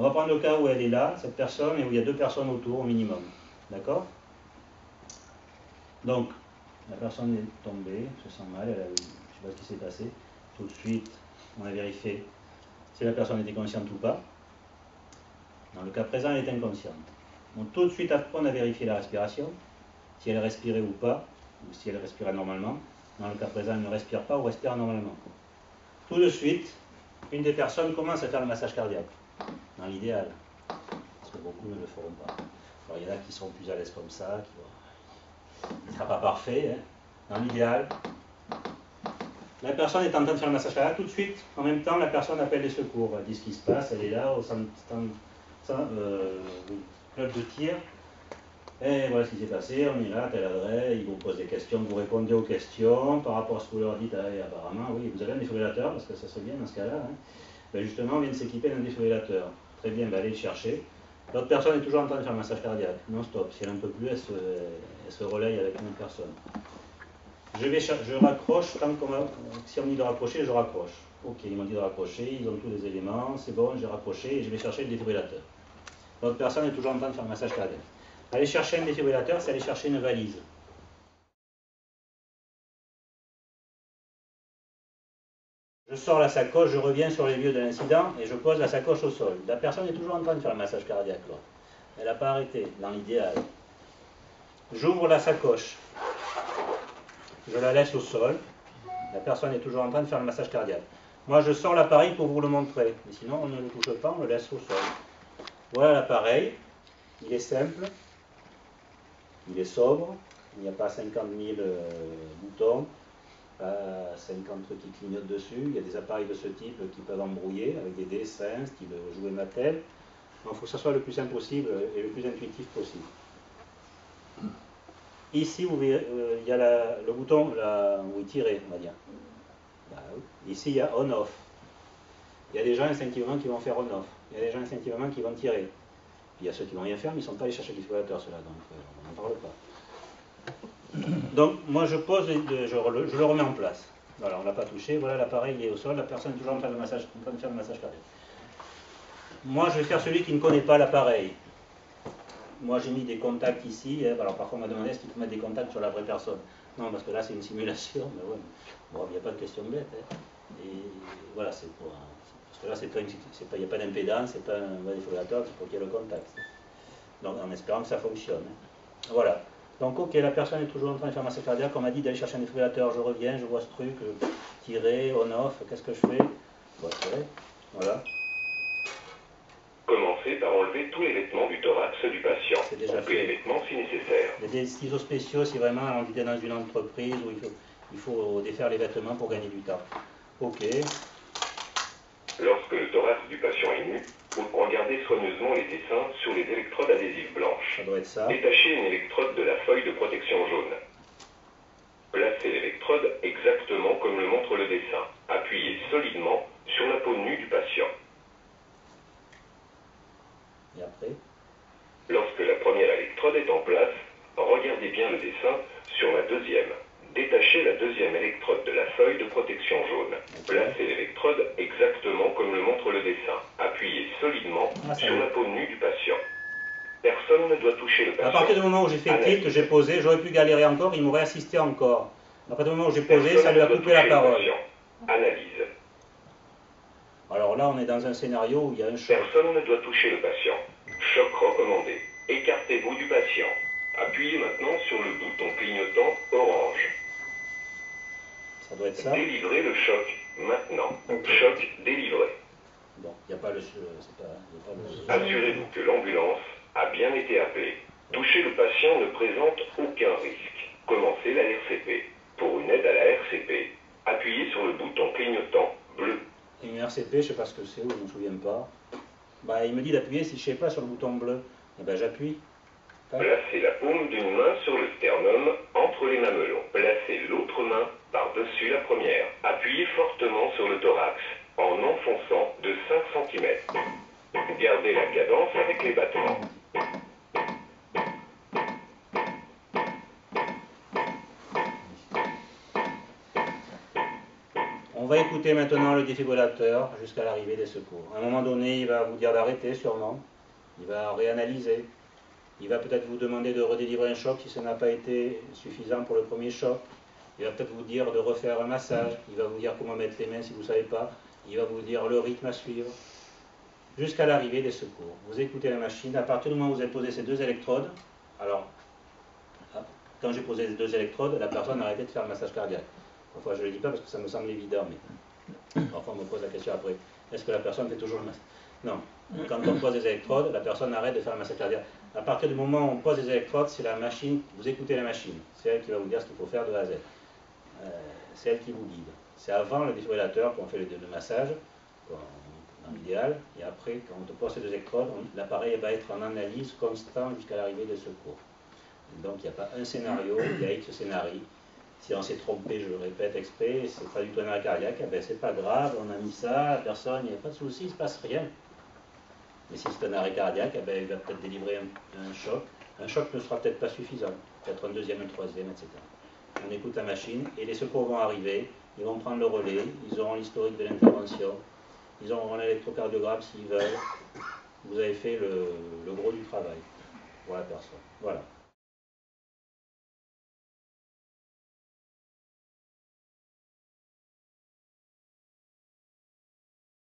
On va prendre le cas où elle est là, cette personne, et où il y a deux personnes autour au minimum. D'accord? Donc, la personne est tombée, se sent mal, je ne sais pas ce qui s'est passé. Tout de suite, on a vérifié si la personne était consciente ou pas. Dans le cas présent, elle est inconsciente. Donc tout de suite après, on a vérifié la respiration, si elle respirait ou pas, ou si elle respirait normalement. Dans le cas présent, elle ne respire pas ou respire normalement. Tout de suite, une des personnes commence à faire le massage cardiaque, dans l'idéal, parce que beaucoup ne le feront pas. Alors il y en a qui seront plus à l'aise comme ça, qui ne sera pas parfait. Hein. Dans l'idéal, la personne est en train de faire le massage cardiaque, tout de suite, en même temps, la personne appelle les secours. Elle dit ce qui se passe, elle est là au club de tir. Et voilà ce qui s'est passé, on est là, tel adresse, ils vous posent des questions, vous répondez aux questions par rapport à ce que vous leur dites. Et apparemment, oui, vous avez un défibrillateur, parce que ça serait bien dans ce cas-là. Hein. Ben justement, on vient de s'équiper d'un défibrillateur. Très bien, ben allez le chercher. L'autre personne est toujours en train de faire un massage cardiaque, non-stop. Si elle n'en peut plus, elle se relaye avec une autre personne. Je raccroche, si on me dit de raccrocher, je raccroche. Ok, ils m'ont dit de raccrocher, ils ont tous les éléments, c'est bon, j'ai raccroché et je vais chercher le défibrillateur. L'autre personne est toujours en train de faire un massage cardiaque. Aller chercher un défibrillateur, c'est aller chercher une valise. Je sors la sacoche, je reviens sur les lieux de l'incident et je pose la sacoche au sol. La personne est toujours en train de faire le massage cardiaque. Là. Elle n'a pas arrêté, dans l'idéal. J'ouvre la sacoche. Je la laisse au sol. La personne est toujours en train de faire le massage cardiaque. Moi, je sors l'appareil pour vous le montrer. Mais sinon, on ne le touche pas, on le laisse au sol. Voilà l'appareil. Il est simple. Il est sobre. Il n'y a pas 50 000 boutons. 50 trucs qui clignotent dessus. Il y a des appareils de ce type qui peuvent embrouiller avec des dessins, style jouet Mattel. Donc il faut que ça soit le plus simple possible et le plus intuitif possible. Ici, vous verrez, il y a le bouton où il tirait, on va dire. Ici, il y a on-off. Il y a des gens instinctivement qui vont faire on-off. Il y a des gens instinctivement qui vont tirer. Puis il y a ceux qui vont rien faire, mais ils ne sont pas allés chercher le défibrillateur, ceux-là, donc on n'en parle pas. Donc moi je pose, je le remets en place. Voilà, on ne l'a pas touché, voilà l'appareil est au sol, la personne est toujours en train de faire le massage cardiaque. Moi je vais faire celui qui ne connaît pas l'appareil. Moi j'ai mis des contacts ici, alors parfois on m'a demandé est-ce qu'il faut mettre des contacts sur la vraie personne. Non, parce que là c'est une simulation, mais ouais, bon, il n'y a pas de question bête. Hein. Et voilà, c'est pour parce que là il n'y a pas d'impédance, c'est pas un défibrillateur, c'est pour qu'il y ait le contact. Donc en espérant que ça fonctionne. Hein. Voilà. Donc ok, la personne est toujours en train de faire un massage cardiaque, on m'a dit d'aller chercher un défibrillateur, je reviens, je vois ce truc, tirer, on-off, qu'est-ce que je fais? Voilà. Commencez par enlever tous les vêtements du thorax du patient. C'est déjà fait. Les vêtements si nécessaire. Il y a des ciseaux spéciaux si vraiment on est dans une entreprise où il faut défaire les vêtements pour gagner du temps. Ok. Lorsque le thorax du patient est nu, regardez soigneusement les dessins sur les électrodes adhésives blanches. Ça doit être ça. Détachez une électrode de la feuille de protection jaune. Placez l'électrode exactement comme le montre le dessin. Appuyez solidement sur la peau nue du patient. Et après? Lorsque la première électrode est en place, regardez bien le dessin sur la deuxième. Détachez la deuxième électrode de la feuille de protection jaune. Placez l'électrode exactement comme le montre le dessin. Appuyez solidement sur la peau nue du patient. Personne ne doit toucher le patient. À partir du moment où j'ai fait tilt, j'ai posé, j'aurais pu galérer encore, il m'aurait assisté encore. À partir du moment où j'ai posé, ça lui a coupé la parole. Analyse. Alors là, on est dans un scénario où il y a un choc. Personne ne doit toucher le patient. Choc recommandé. Écartez-vous du patient. Appuyez maintenant sur le bouton clignotant orange. Ça doit être ça. Délivrez le choc maintenant. Okay. Choc délivré. Bon, il n'y a pas le... Assurez-vous que l'ambulance a bien été appelée. Toucher le patient ne présente aucun risque. Commencez la RCP. Pour une aide à la RCP, appuyez sur le bouton clignotant bleu. Une RCP, je ne sais pas ce que c'est, ou je ne me souviens pas. Bah, il me dit d'appuyer, si je ne sais pas, sur le bouton bleu. Et ben j'appuie. Placez la paume d'une main sur le sternum entre les mamelons. Placez l'autre main par-dessus la première. Appuyez fortement sur le thorax en enfonçant de 5 cm. Gardez la cadence avec les battements. va écouter maintenant le défibrillateur jusqu'à l'arrivée des secours. À un moment donné, il va vous dire d'arrêter sûrement, il va réanalyser, il va peut-être vous demander de redélivrer un choc si ça n'a pas été suffisant pour le premier choc, il va peut-être vous dire de refaire un massage, il va vous dire comment mettre les mains si vous ne savez pas, il va vous dire le rythme à suivre, jusqu'à l'arrivée des secours. Vous écoutez la machine, à partir du moment où vous avez posé ces 2 électrodes, alors, quand j'ai posé les 2 électrodes, la personne a arrêté de faire le massage cardiaque. Parfois je ne le dis pas parce que ça me semble évident, mais parfois on me pose la question après, est-ce que la personne fait toujours le massage? Non, quand on pose des électrodes, la personne arrête de faire le massage cardiaque. À partir du moment où on pose des électrodes, c'est la machine, vous écoutez la machine, c'est elle qui va vous dire ce qu'il faut faire de A à Z. C'est elle qui vous guide. C'est avant le défibrillateur qu'on fait le massage, dans l'idéal, et après, quand on pose ces 2 électrodes, l'appareil va être en analyse constant jusqu'à l'arrivée des secours. Donc il n'y a pas un scénario, il y a X scénarii. Si on s'est trompé, je le répète exprès, c'est pas du tout un arrêt cardiaque, eh ben, c'est pas grave, on a mis ça, la personne, il n'y a pas de souci, il ne se passe rien. Mais si c'est un arrêt cardiaque, eh ben, il va peut-être délivrer un choc. Un choc ne sera peut-être pas suffisant, peut-être un deuxième, un troisième, etc. On écoute la machine et les secours vont arriver, ils vont prendre le relais, ils auront l'historique de l'intervention, ils auront l'électrocardiogramme s'ils veulent. Vous avez fait le gros du travail pour la personne. Voilà.